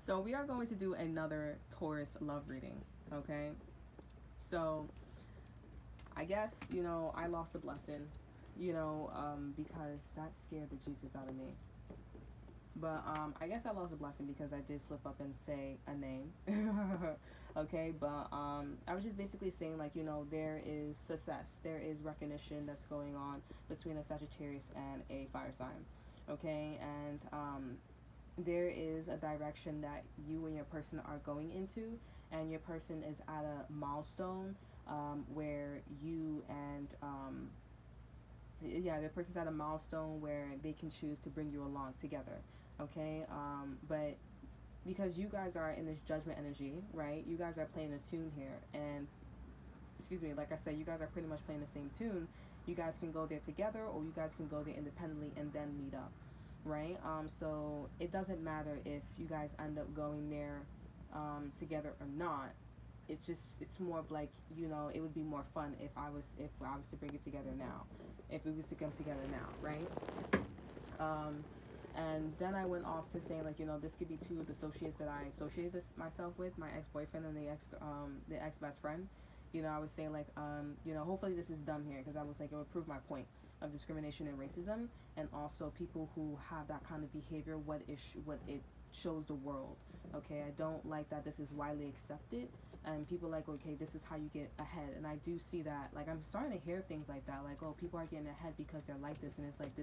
So we are going to do another Taurus love reading, okay? So I guess, I lost a blessing, because that scared the Jesus out of me. But I guess I lost a blessing because I did slip up and say a name. Okay, but I was just basically saying, like, there is success, there is recognition that's going on between a Sagittarius and a fire sign. Okay, and there is a direction that you and your person are going into, and your person is at a milestone where you and the person's at a milestone where they can choose to bring you along together. Okay, but because you guys are in this judgment energy, right? You guys are playing a tune here, and excuse me, like I said, you guys are pretty much playing the same tune. You guys can go there together, or you guys can go there independently and then meet up, right? So it doesn't matter if you guys end up going there together or not. It's more of like, it would be more fun if I was to bring it together now, if we was to come together now, right? And then I went off to say, like, this could be two of the associates that I associated myself with, my ex-boyfriend and the ex-best friend. I was saying, like, hopefully this is dumb here, because I was like, it would prove my point of discrimination and racism, and also people who have that kind of behavior, what it shows the world. Okay, I don't like that this is widely accepted, and people like, okay, this is how you get ahead. And I do see that, like, I'm starting to hear things like that, like, oh, people are getting ahead because they're like this, and it's like,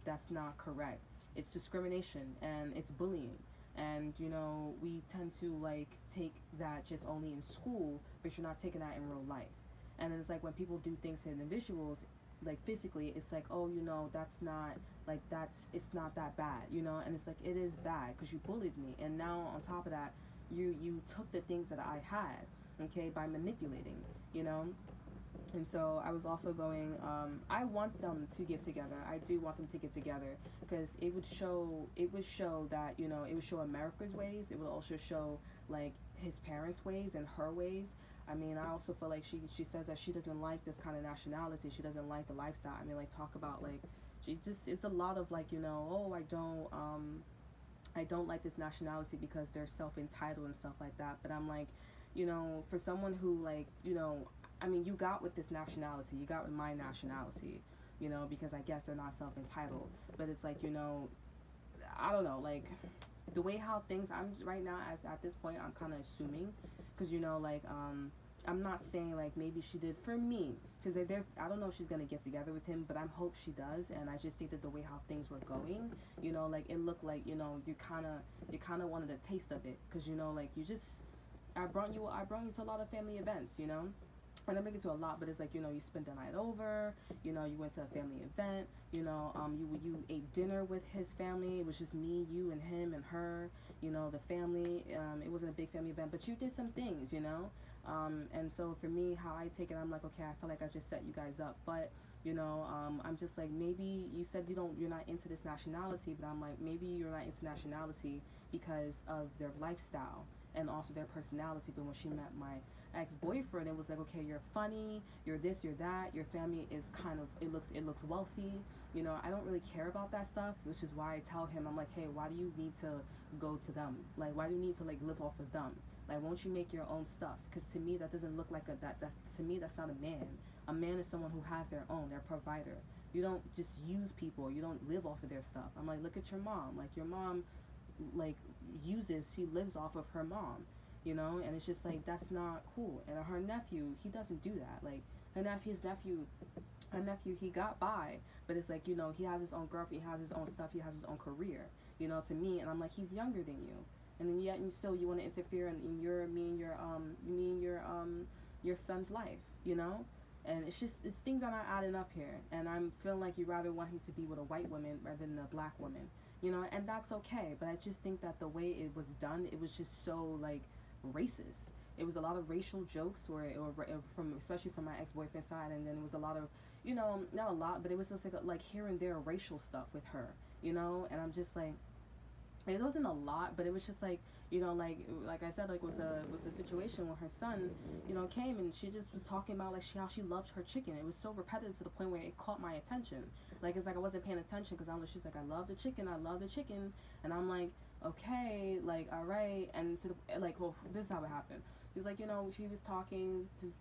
that's not correct. It's discrimination and it's bullying. And we tend to, like, take that just only in school, but you're not taking that in real life. And then it's like when people do things to individuals, like physically, it's like, oh, that's not, like, it's not that bad, and it's like, it is bad because you bullied me. And now on top of that, you took the things that I had, okay, by manipulating, And so I was also going, I want them to get together. I do want them to get together, because it would show that, it would show America's ways. It would also show, like, his parents' ways and her ways. I mean, I also feel like she says that she doesn't like this kind of nationality. She doesn't like the lifestyle. I mean, like, talk about, like, it's a lot of, like, oh, I don't like this nationality because they're self-entitled and stuff like that. But I'm like, for someone who, like, I mean, you got with this nationality, you got with my nationality, because I guess they're not self-entitled. But it's like, I don't know, like, the way how things, I'm right now, as at this point, I'm kind of assuming, because, like, I'm not saying, like, maybe she did for me, because I don't know if she's going to get together with him, but I hope she does. And I just think that the way how things were going, like, it looked like, you kind of wanted a taste of it, because, like, I brought you to a lot of family events, I didn't make it to a lot, but it's like, you spent the night over, you went to a family event, you ate dinner with his family. It was just me, you, and him, and her, the family. It wasn't a big family event, but you did some things, and so for me, how I take it, I'm like, okay, I feel like I just set you guys up. But, I'm just like, maybe you said you're not into this nationality, but I'm like, maybe you're not into nationality because of their lifestyle and also their personality. But when she met my ex-boyfriend, it was like, okay, you're funny, you're this, you're that, your family is kind of, it looks wealthy, I don't really care about that stuff, which is why I tell him, I'm like, hey, why do you need to go to them? Like, why do you need to, like, live off of them? Like, won't you make your own stuff? Because to me, that doesn't look like to me, that's not a man. A man is someone who has their own, their provider. You don't just use people, you don't live off of their stuff. I'm like, look at your mom. Like, your mom, like, she lives off of her mom, and it's just like, that's not cool. And her nephew, he doesn't do that. Like, her nephew, he got by, but it's like, he has his own girlfriend, he has his own stuff, he has his own career, to me. And I'm like, he's younger than you, and then yet you want to interfere in your son's life, and it's things are not adding up here. And I'm feeling like you rather want him to be with a white woman rather than a black woman, and that's okay. But I just think that the way it was done, it was just so, like, racist. It was a lot of racial jokes especially from my ex-boyfriend's side, and then it was a lot of, not a lot, but it was just like here and there racial stuff with her, and I'm just like, it wasn't a lot, but it was just like, like I said, like, was a situation where her son, came, and she just was talking about, like, how she loved her chicken. It was so repetitive to the point where it caught my attention. Like, it's like I wasn't paying attention, because she's like, I love the chicken, and I'm like, okay, like, all right. And to the, like, well, this is how it happened. He's like, you know, she was talking, his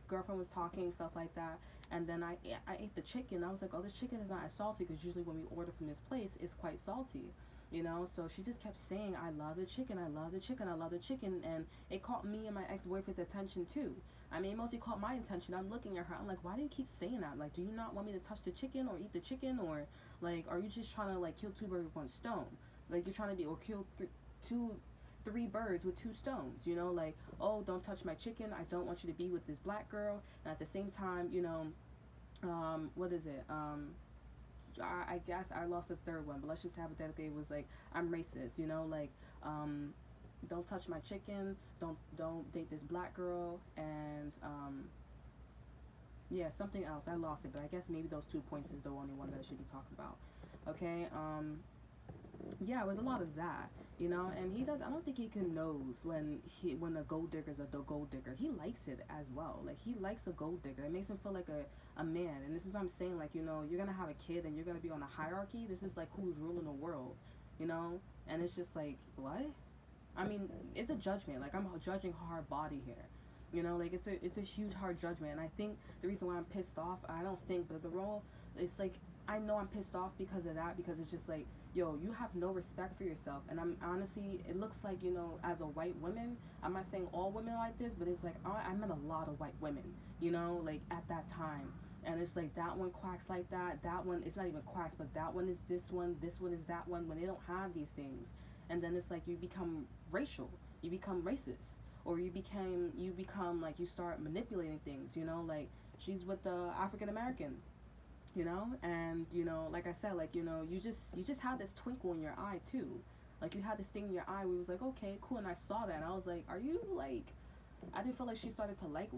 girlfriend was talking, stuff like that. And then I ate the chicken. I was like, oh, this chicken is not as salty, because usually when we order from this place, it's quite salty, you know. So she just kept saying, I love the chicken, I love the chicken, I love the chicken. And it caught me and my ex-boyfriend's attention too. I mean, it mostly caught my attention. I'm looking at her, I'm like, why do you keep saying that? Like, do you not want me to touch the chicken or eat the chicken? Or like, are you just trying to like kill two birds with one stone? Like, you're trying to be, or kill three birds with two stones, you know. Like, oh, don't touch my chicken, I don't want you to be with this black girl. And at the same time, you know, what is it, I guess I lost a third one, but let's just hypothetically, it was like, I'm racist, you know, like, don't touch my chicken, don't date this black girl, and yeah, something else, I lost it, but I guess maybe those 2 points is the only one that I should be talking about. Okay. Yeah, it was a lot of that, you know. And he does, I don't think he can knows when a gold digger's a gold digger. He likes it as well. Like, he likes a gold digger. It makes him feel like a man. And this is what I'm saying, like, you know, you're gonna have a kid and you're gonna be on a hierarchy. This is like who's ruling the world, you know. And it's just like, what? I mean, it's a judgment. Like, I'm judging her body here, you know. Like, it's a huge hard judgment. And I think the reason why I'm pissed off, I don't think, but the role, it's like, I know I'm pissed off because of that, because it's just like, yo, you have no respect for yourself. And I'm honestly, it looks like, you know, as a white woman, I'm not saying all women are like this, but it's like, I met a lot of white women, you know, like, at that time. And it's like, that one quacks like that one, it's not even quacks, but that one is this one is that one, when they don't have these things. And then it's like, you become racial, you become racist, or you become like, you start manipulating things, you know. Like, she's with the African American, you know. And, you know, like I said, like, you know, you just had this twinkle in your eye too. Like, you had this thing in your eye where it was like, okay, cool. And I saw that and I was like, are you like, I didn't feel like she started to like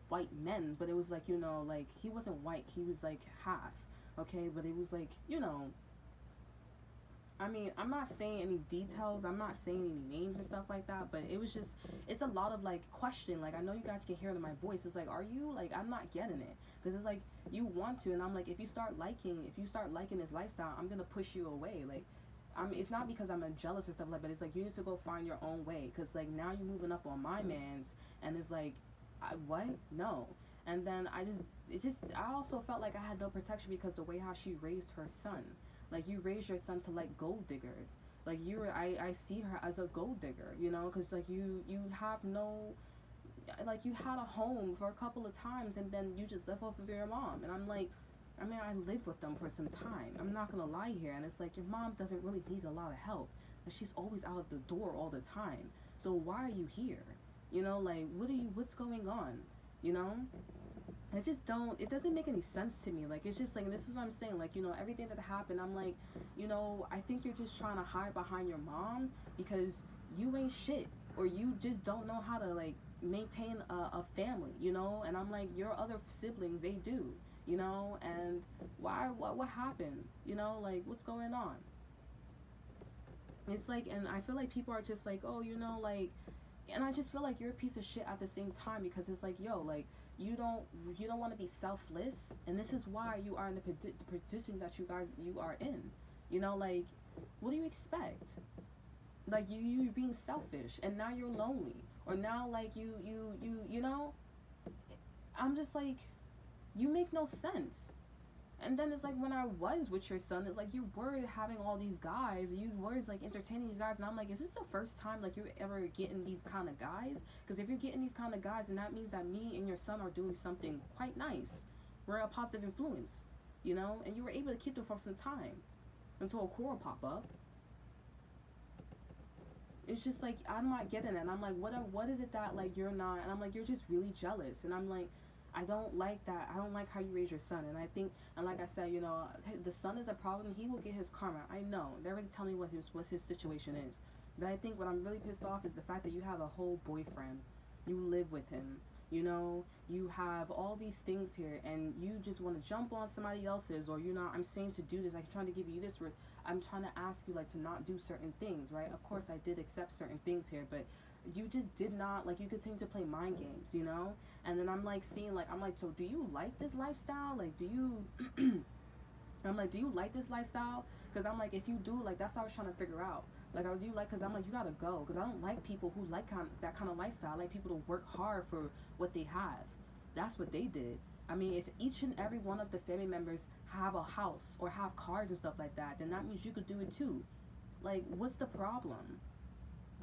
white men, but it was like, you know, like, he wasn't white, he was like half, okay. But it was like, you know, I mean, I'm not saying any details, I'm not saying any names and stuff like that, but it was just, it's a lot of like question. Like, I know you guys can hear it in my voice. It's like, are you like, I'm not getting it, because it's like, you want to, and I'm like, if you start liking this lifestyle, I'm gonna push you away. Like, I mean, it's not because I'm jealous or stuff like that, but it's like, you need to go find your own way, because like, now you're moving up on my man's, and it's like, what? No. And then I also felt like I had no protection, because the way how she raised her son. Like, you raise your son to like gold diggers. Like, I see her as a gold digger, you know, because like, you have no, like, you had a home for a couple of times and then you just left off with your mom. And I'm like, I mean, I lived with them for some time, I'm not gonna lie here. And it's like, your mom doesn't really need a lot of help, but she's always out of the door all the time. So why are you here? You know, like, what's going on? You know? It doesn't make any sense to me. Like, it's just like, this is what I'm saying, like, you know, everything that happened, I'm like, you know, I think you're just trying to hide behind your mom because you ain't shit, or you just don't know how to like maintain a family, you know. And I'm like, your other siblings, they do, you know. And what happened, you know, like, what's going on? It's like, and I feel like people are just like, oh, you know, like, and I just feel like you're a piece of shit at the same time, because it's like, yo, like, you don't want to be selfless, and this is why you are in the position that you are in, you know. Like, what do you expect? Like, you're being selfish, and now you're lonely, or now like you know. I'm just like, you make no sense. And then it's like, when I was with your son, it's like, you were having all these guys, you were like entertaining these guys, and I'm like, is this the first time like you're ever getting these kind of guys? Because if you're getting these kind of guys, then that means that me and your son are doing something quite nice. We're a positive influence, you know. And you were able to keep them for some time until a quarrel pop up. It's just like, I'm not getting it. And I'm like, what is it that like you're not? And I'm like, you're just really jealous. And I'm like, I don't like that. I don't like how you raise your son. And I think, and like I said, you know, the son is a problem. He will get his karma. I know. They're already telling me what his situation is. But I think what I'm really pissed off is the fact that you have a whole boyfriend. You live with him. You know, you have all these things here, and you just want to jump on somebody else's, or, you know, I'm saying to do this. I'm trying to give you this. I'm trying to ask you, like, to not do certain things, right? Of course, I did accept certain things here, but you just did not, like, you continue to play mind games, you know? And then I'm like seeing, like, I'm like, so do you like this lifestyle? Like, do you I'm like, do you like this lifestyle? Because I'm like, if you do, like, that's what I was trying to figure out. Like, because I'm like, you gotta go. Because I don't like people who like that kind of lifestyle. I like people to work hard for what they have. That's what they did. I mean, if each and every one of the family members have a house or have cars and stuff like that, then that means you could do it too. Like, what's the problem?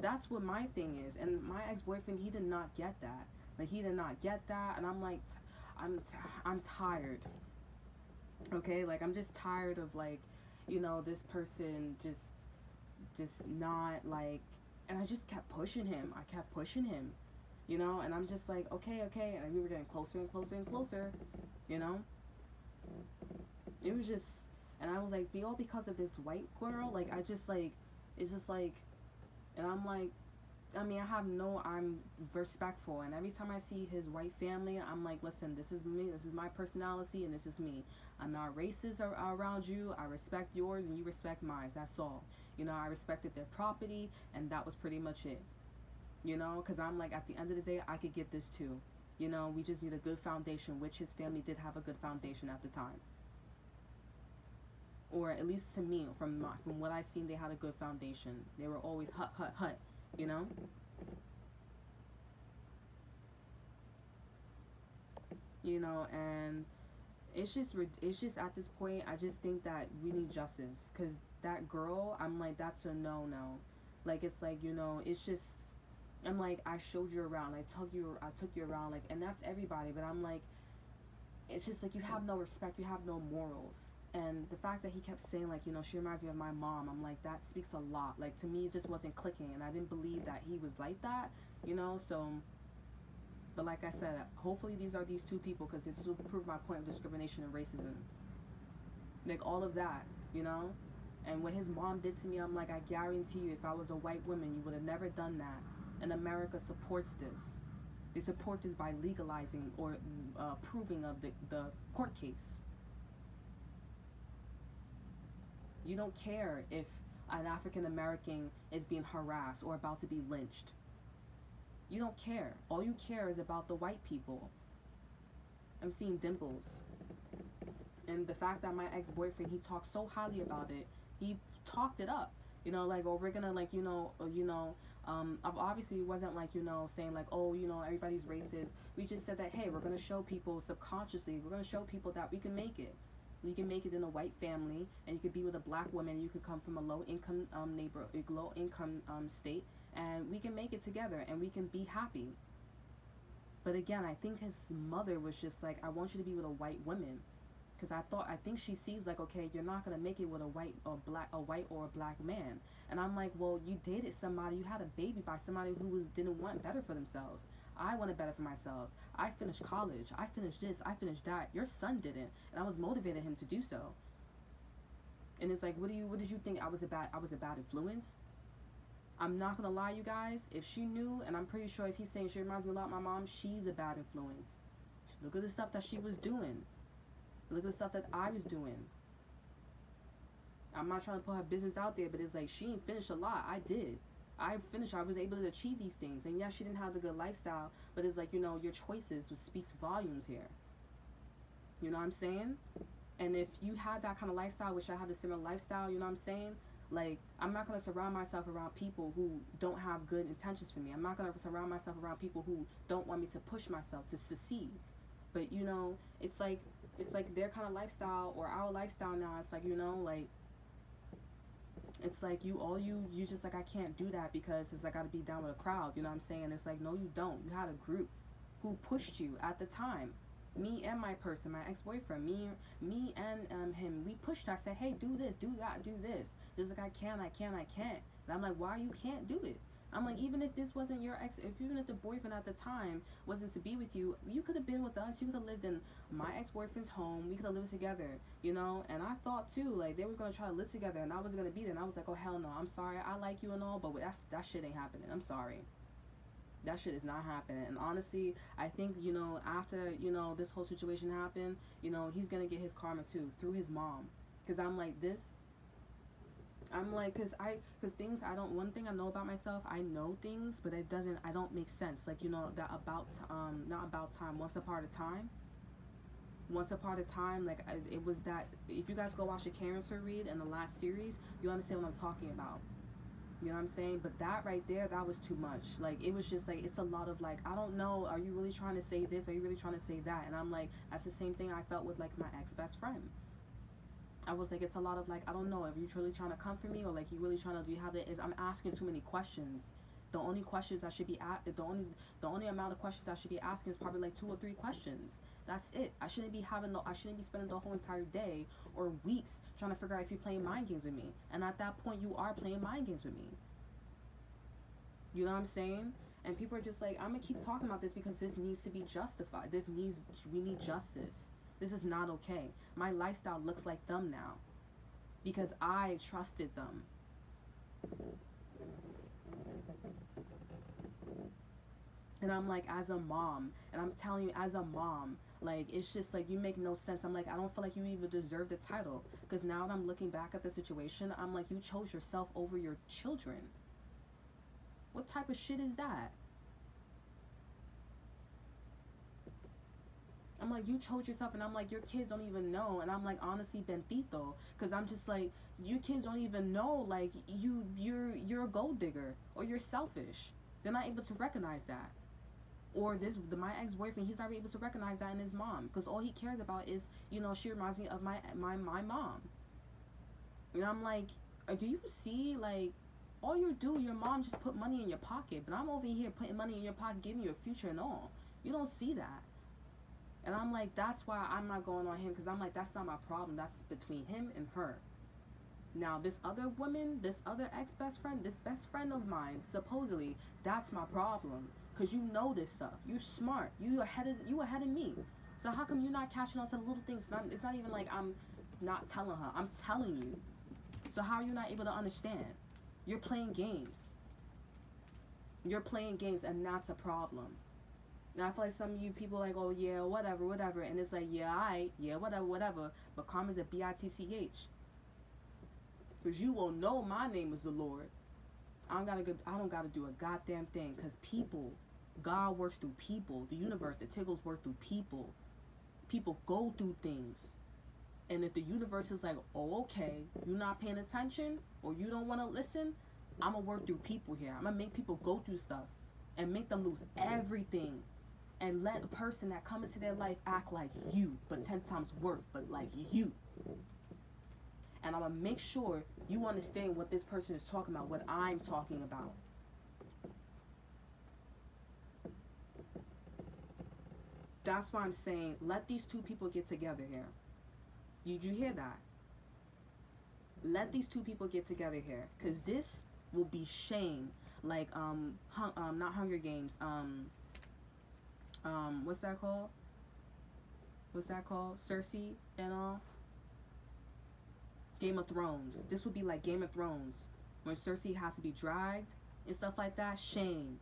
That's what my thing is. And my ex-boyfriend, he did not get that. Like, he did not get that. And I'm like, I'm tired. Okay? Like, I'm just tired of, like, you know, this person just not, like, and I just kept pushing him. You know, and I'm just like, okay, and we were getting closer and closer and closer, you know. It was just, and I was like, all because of this white girl. Like, I just, like, it's just like, and I'm like, I mean, I'm respectful, and every time I see his white family, I'm like, listen, this is me, this is my personality, and this is me. I'm not racist around you. I respect yours, and you respect mine. That's all. You know, I respected their property, and that was pretty much it. You know, because I'm like, at the end of the day, I could get this too. You know, we just need a good foundation, which his family did have a good foundation at the time. Or at least to me, from what I seen, they had a good foundation. They were always hut, you know? You know, and it's just at this point, I just think that we need justice. Because that girl, I'm like, that's a no. Like, it's like, you know, it's just, I'm like, I showed you around, I took you around, like, and that's everybody, but I'm like, it's just like, you have no respect, you have no morals. And the fact that he kept saying, like, you know, she reminds me of my mom, I'm like, that speaks a lot. Like, to me, it just wasn't clicking, and I didn't believe that he was like that, you know. So, but like I said, hopefully these are these two people, because this will prove my point of discrimination and racism, like, all of that, you know. And what his mom did to me, I'm like, I guarantee you, if I was a white woman, you would have never done that. And America supports this. They support this by legalizing or proving of the court case. You don't care if an African American is being harassed or about to be lynched. You don't care. All you care is about the white people. I'm seeing dimples. And the fact that my ex-boyfriend, he talked so highly about it, he talked it up. You know, like, oh, we're gonna, like, obviously it wasn't like, you know, saying like, oh, you know, everybody's racist. We just said that, hey, we're going to show people subconsciously, we're going to show people that we can make it. You can make it in a white family, and you could be with a black woman, you could come from a low-income low-income state, and we can make it together, and we can be happy. But again, I think his mother was just like, I want you to be with a white woman. Because I think she sees, like, okay, you're not going to make it with a white or a black man. And I'm like, well, you dated somebody, you had a baby by somebody who didn't want better for themselves. I wanted better for myself. I finished college. I finished this. I finished that. Your son didn't. And I was motivating him to do so. And it's like, what did you think? I was a bad influence? I'm not going to lie, you guys. If she knew, and I'm pretty sure if he's saying she reminds me a lot of my mom, she's a bad influence. Look at the stuff that she was doing. Look at the stuff that I was doing. I'm not trying to put her business out there, but it's like, she didn't finish a lot. I did. I finished. I was able to achieve these things. And yeah, she didn't have the good lifestyle, but it's like, you know, your choices speaks volumes here. You know what I'm saying? And if you had that kind of lifestyle, which I have a similar lifestyle, you know what I'm saying? Like, I'm not going to surround myself around people who don't have good intentions for me. I'm not going to surround myself around people who don't want me to push myself to succeed. But, you know, it's like their kind of lifestyle or our lifestyle now. It's like, you know, like, it's like you just like, I can't do that because it's like, I got to be down with a crowd. You know what I'm saying? It's like, no, you don't. You had a group who pushed you at the time. Me and my person, my ex-boyfriend, me and him, we pushed. I said, hey, do this, do that, do this. Just like, I can't. And I'm like, why you can't do it? I'm like, even if this wasn't your even if the boyfriend at the time wasn't to be with you, you could have been with us. You could have lived in my ex-boyfriend's home. We could have lived together, you know? And I thought, too, like, they was going to try to live together, and I was going to be there. And I was like, oh, hell no. I'm sorry. I like you and all, but that shit ain't happening. I'm sorry. That shit is not happening. And honestly, I think, you know, after, you know, this whole situation happened, you know, he's going to get his karma, too, through his mom. Because I'm like, things one thing I know about myself, I know things, but I don't make sense. Like, you know, that not about time, once upon a time. once upon a time, like, it was that, if you guys go watch the Cancer read in the last series, you understand what I'm talking about. You know what I'm saying? But that right there, that was too much. Like, it was just like, it's a lot of like, I don't know, are you really trying to say this? Are you really trying to say that? And I'm like, that's the same thing I felt with like my ex-best friend. I was like, it's a lot of like, I don't know, are you truly trying to comfort me, or like you really trying to, do you have it? Is I'm asking too many questions. The only questions I should be the only amount of questions I should be asking is probably like 2 or 3 questions. That's it. I shouldn't be spending the whole entire day or weeks trying to figure out if you're playing mind games with me. And at that point, you are playing mind games with me. You know what I'm saying? And people are just like, I'm gonna keep talking about this because this needs to be justified. We need justice. This is not okay. My lifestyle looks like them now because I trusted them. And I'm like, as a mom, and I'm telling you, as a mom, like, it's just like, you make no sense. I'm like, I don't feel like you even deserve the title, because now that I'm looking back at the situation, I'm like, you chose yourself over your children. What type of shit is that? I'm like, you chose yourself, and I'm like, your kids don't even know. And I'm like, honestly, bendito, because I'm just like, your kids don't even know, like, you're a gold digger, or you're selfish. They're not able to recognize that. Or my ex-boyfriend, he's not able to recognize that in his mom, because all he cares about is, you know, she reminds me of my mom. And I'm like, do you see, like, all you do, your mom just put money in your pocket, but I'm over here putting money in your pocket, giving you a future and all. You don't see that. And I'm like, that's why I'm not going on him, because I'm like, that's not my problem. That's between him and her. Now, this other woman, this other ex-best friend, this best friend of mine, supposedly, that's my problem. Because you know this stuff. You're smart. You ahead of me. So how come you're not catching on to the little things? It's not even like I'm not telling her. I'm telling you. So how are you not able to understand? You're playing games. You're playing games, and that's a problem. Now, I feel like some of you people are like, oh, yeah, whatever. And it's like, yeah, whatever. But karma's a B-I-T-C-H. Because you will know my name is the Lord. I don't gotta do a goddamn thing, because people, God works through people. The universe, the tickles work through people. People go through things. And if the universe is like, oh, okay, you're not paying attention, or you don't want to listen, I'm gonna work through people here. I'm gonna make people go through stuff and make them lose everything, and let a person that come into their life act like you, but 10 times worse, but like you. And I'm going to make sure you understand what this person is talking about, what I'm talking about. That's why I'm saying, let these 2 people get together here. Did you hear that? Let these 2 people get together here. Because this will be shame. Like, not Hunger Games. What's that called? Cersei and all. Game of Thrones. This would be like Game of Thrones, when Cersei had to be dragged and stuff like that. Shame.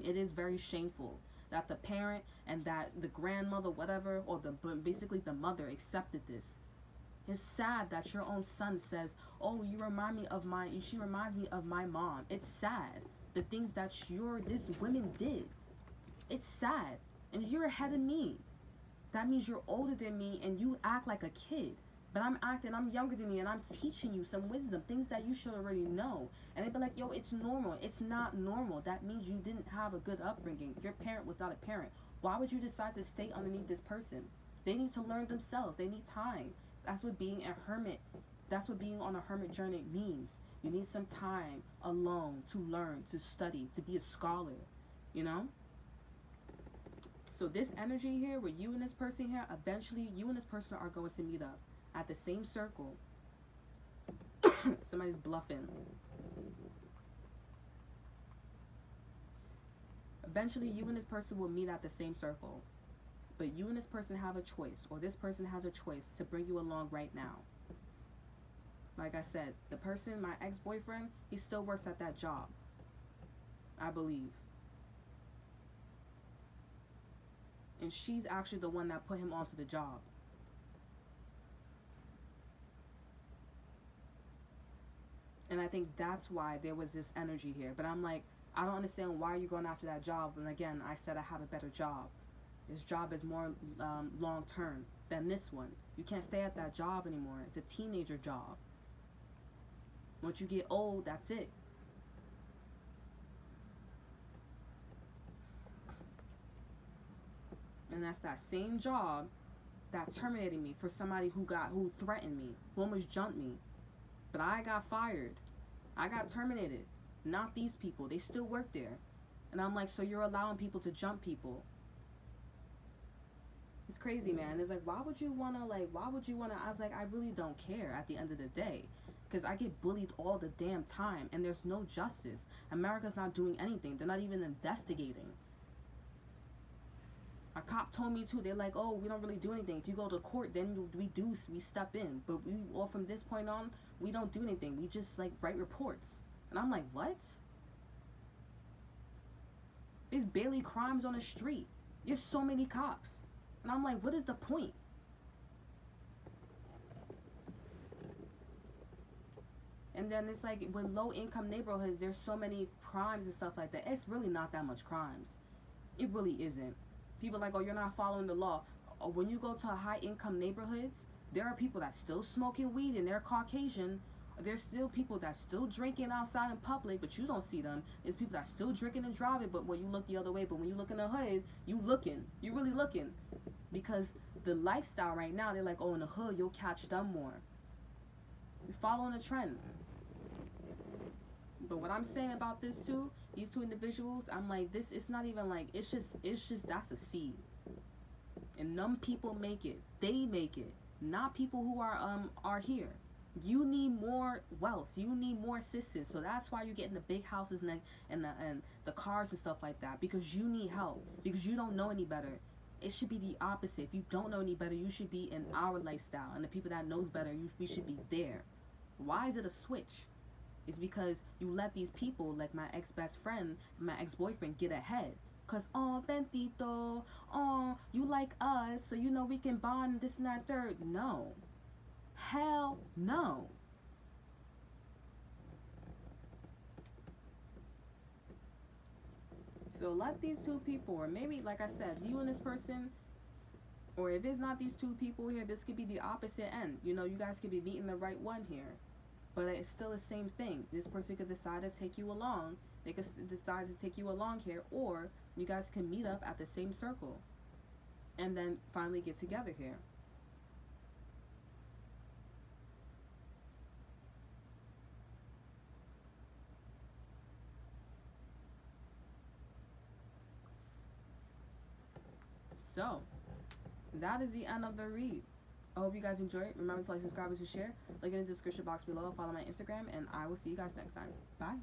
It is very shameful that the parent and that the grandmother, whatever, or basically the mother accepted this. It's sad that your own son says, oh, she reminds me of my mom. It's sad. The things that these women did. It's sad. And you're ahead of me. That means you're older than me, and you act like a kid. But I'm younger than you, and I'm teaching you some wisdom, things that you should already know. And they'd be like, yo, it's normal. It's not normal. That means you didn't have a good upbringing. Your parent was not a parent. Why would you decide to stay underneath this person? They need to learn themselves. They need time. That's what being on a hermit journey means. You need some time alone to learn, to study, to be a scholar, you know? So this energy here, with you and this person here, eventually you and this person are going to meet up at the same circle. Somebody's bluffing. Eventually you and this person will meet at the same circle. But you and this person have a choice, or this person has a choice to bring you along right now. Like I said, the person, my ex-boyfriend, he still works at that job, I believe. And she's actually the one that put him onto the job. And I think that's why there was this energy here. But I'm like, I don't understand why you're going after that job. And again, I said I have a better job. This job is more long term than this one. You can't stay at that job anymore. It's a teenager job. Once you get old, that's it. And that's that same job that terminated me for somebody who threatened me, who almost jumped me. But I got fired. I got terminated. Not these people. They still work there. And I'm like, so you're allowing people to jump people. It's crazy, man. It's like, why would you want to, I was like, I really don't care at the end of the day. Because I get bullied all the damn time, and there's no justice. America's not doing anything. They're not even investigating. A cop told me too, they're like, oh, we don't really do anything. If you go to court, then we step in. But from this point on, we don't do anything. We just, like, write reports. And I'm like, what? There's barely crimes on the street. There's so many cops. And I'm like, what is the point? And then it's like, with low-income neighborhoods, there's so many crimes and stuff like that. It's really not that much crimes. It really isn't. People are like, oh, you're not following the law. When you go to high-income neighborhoods, there are people that still smoking weed and they're Caucasian. There's still people that still drinking outside in public, but you don't see them. There's people that still drinking and driving, but when you look the other way, but when you look in the hood, you really looking. Because the lifestyle right now, they're like, oh, in the hood, you'll catch them more. You're following a trend. But what I'm saying about this too, these two individuals, I'm like, this, it's not even like, it's just, that's a seed. And them people make it. They make it. Not people who are here. You need more wealth. You need more assistance. So that's why you're getting the big houses and the cars and stuff like that. Because you need help. Because you don't know any better. It should be the opposite. If you don't know any better, you should be in our lifestyle. And the people that knows better, we should be there. Why is it a switch? It's because you let these people, like my ex-best friend, my ex-boyfriend, get ahead. Because, oh, Bentito, oh, you like us, so you know we can bond, this and that, third. No. Hell no. So let these two people, or maybe, like I said, you and this person, or if it's not these two people here, this could be the opposite end. You know, you guys could be meeting the right one here. But it's still the same thing. This person could decide to take you along. They could decide to take you along here, or you guys can meet up at the same circle and then finally get together here. So, that is the end of the read. I hope you guys enjoy it. Remember to like, subscribe, and to share. Look in the description box below. Follow my Instagram, and I will see you guys next time. Bye.